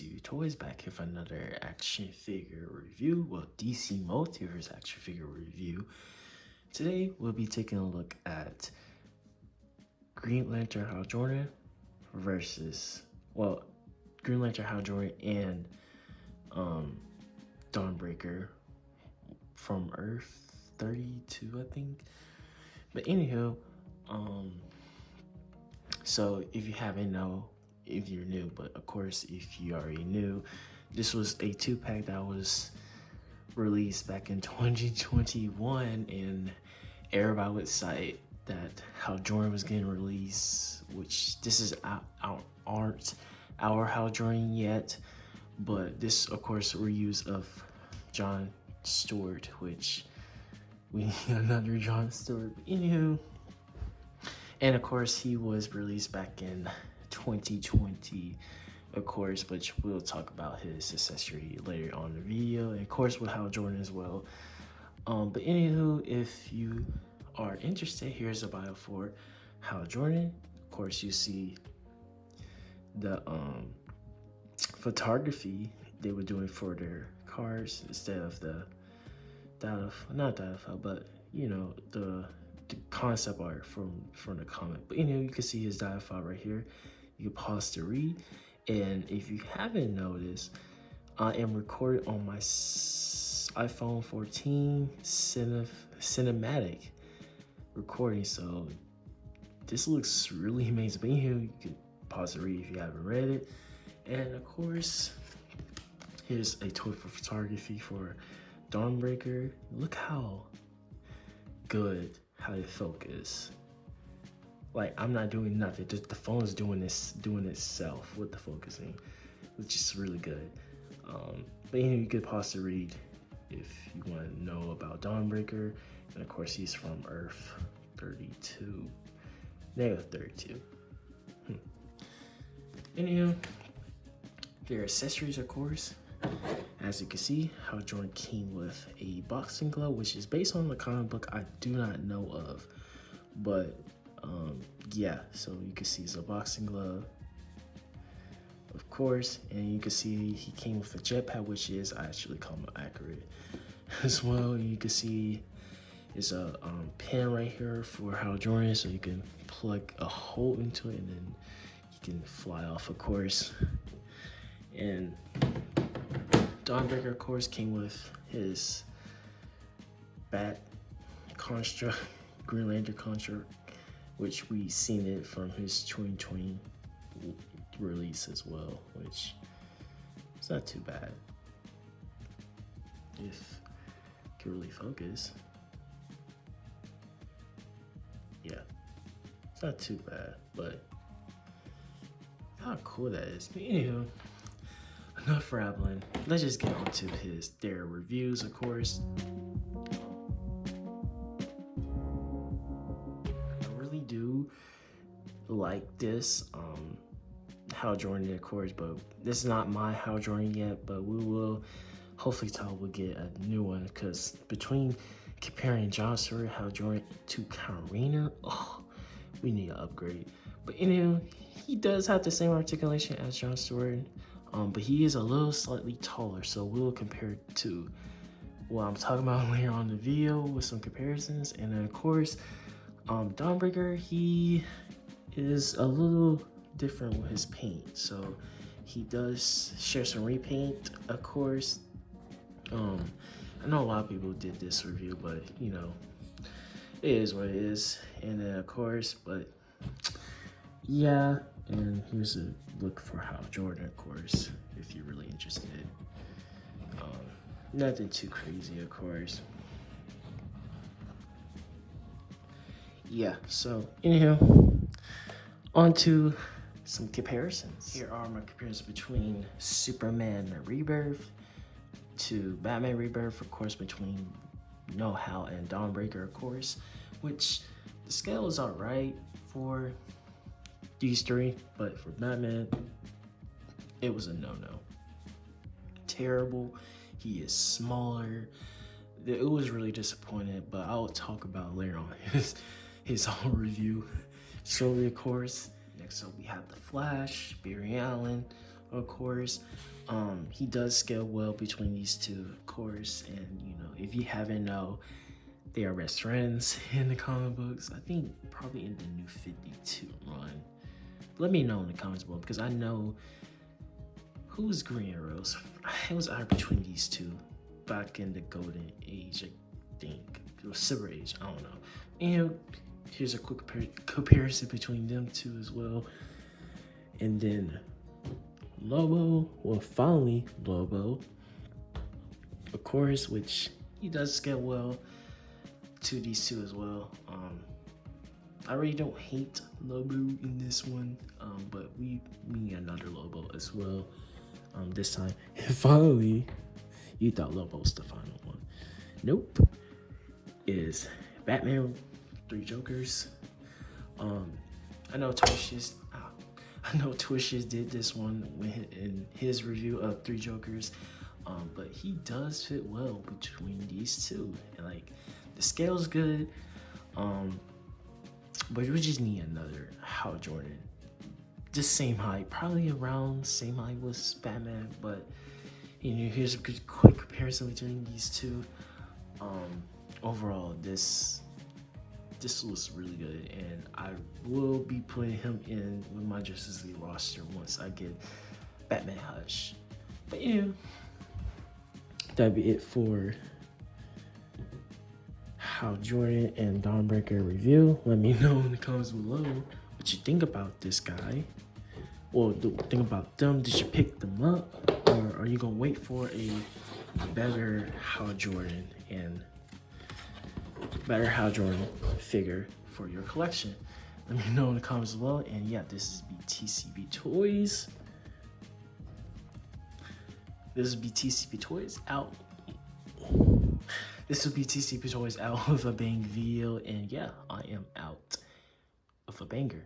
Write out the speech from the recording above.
DC Toys back here for another action figure review. Well, DC Multiverse action figure review. Today we'll be taking a look at Green Lantern Hal Jordan versus, well, Green Lantern Hal Jordan and Dawnbreaker from Earth 32, I think. But anywho, so if you haven't know, if you're new, but of course if you already knew, this was a 2-pack that was released back in 2021, and everybody was excited that Hal Jordan was getting released, which this is aren't our Hal Jordan yet, but this of course reuse of John Stewart, which we need another John Stewart. But anywho, and of course he was released back in 2020, of course, but we'll talk about his accessory later on in the video, and of course with Hal Jordan as well. But anywho, if you are interested, here's a bio for Hal Jordan. Of course, you see the photography they were doing for their cars instead of not but you know, the concept art from the comic. But anyway, you can see his dialogue right here. You can pause to read, and if you haven't noticed, I am recorded on my iPhone 14 cinematic recording, so this looks really amazing. But anyway, you can pause to read if you haven't read it. And of course, here's a toy for photography for Dawnbreaker. Look how good how they focus. Like, I'm not doing nothing, just the phone is doing itself with the focusing, which is really good. But anyway, you could pause to read if you want to know about Dawnbreaker. And of course, he's from Earth 32, negative 32. Anyway, their accessories, of course, as you can see, Hal Jordan came with a boxing glove, which is based on the comic book I do not know of, but yeah, so you can see it's a boxing glove, of course, and you can see he came with a jetpack, which is actually common accurate as well. You can see it's a pin right here for Hal Jordan, so you can plug a hole into it and then you can fly off, of course. And Dawnbreaker, of course, came with his bat construct, Green Lantern construct, which we seen it from his 2020 release as well, which is not too bad if you can really focus. Yeah, it's not too bad, but how cool that is. But anywho, enough rambling. Let's just get on to their reviews, of course. I really do like this Hal Jordan, of course, but this is not my Hal Jordan yet, but we will hopefully we'll get a new one, because between comparing John Stewart, Hal Jordan to Kyle Rayner, oh, we need an upgrade. But anyway, he does have the same articulation as John Stewart, but he is a little slightly taller, so we'll compare it to what I'm talking about later on in the video with some comparisons. And then of course, Dawnbreaker, he is a little different with his paint, so he does share some repaint, of course. I know a lot of people did this review, but you know, it is what it is. And then of course, but yeah, and here's a look for Hal Jordan, of course, if you're really interested. Nothing too crazy, of course. Yeah, so anyhow, on to some comparisons. Here are my comparisons between Superman Rebirth to Batman Rebirth, of course, between Hal and Dawnbreaker, of course, which the scale is alright for these three, but for Batman, it was a no-no. Terrible. He is smaller. It was really disappointing, but I'll talk about later on his whole review shortly, of course. Next up, we have The Flash, Barry Allen, of course. He does scale well between these two, of course. And you know, if you haven't know, they are best friends in the comic books. I think probably in the New 52 run. Let me know in the comments below, because I know who's Green Arrows. It was either between these two back in the Golden Age, I think, or Silver Age. I don't know. And here's a quick comparison between them two as well. And then Lobo, well, finally Lobo, of course, which he does scale well to these two as well. I really don't hate Lobo in this one, but we need another Lobo as well this time. And finally, you thought Lobo was the final one. Nope. Is Batman 3 Jokers. I know Twish's did this one in his review of 3 Jokers, but he does fit well between these two. And like, the scale's good, but we just need another Hal Jordan. Just same height, probably around same height with Batman, but you know, here's a quick comparison between these two. Overall, this was really good, and I will be putting him in with my Justice League roster once I get Batman Hush. But yeah, that'd be it for Hal Jordan and Dawnbreaker review. Let me know in the comments below what you think about this guy. Well, think about them. Did you pick them up, or are you gonna wait for a better Hal Jordan figure for your collection? Let me know in the comments below. And yeah, this is BTCB Toys. This will be TCB Toys out. This will be TCB Toys out with a bang video. And yeah, I am out of a banger.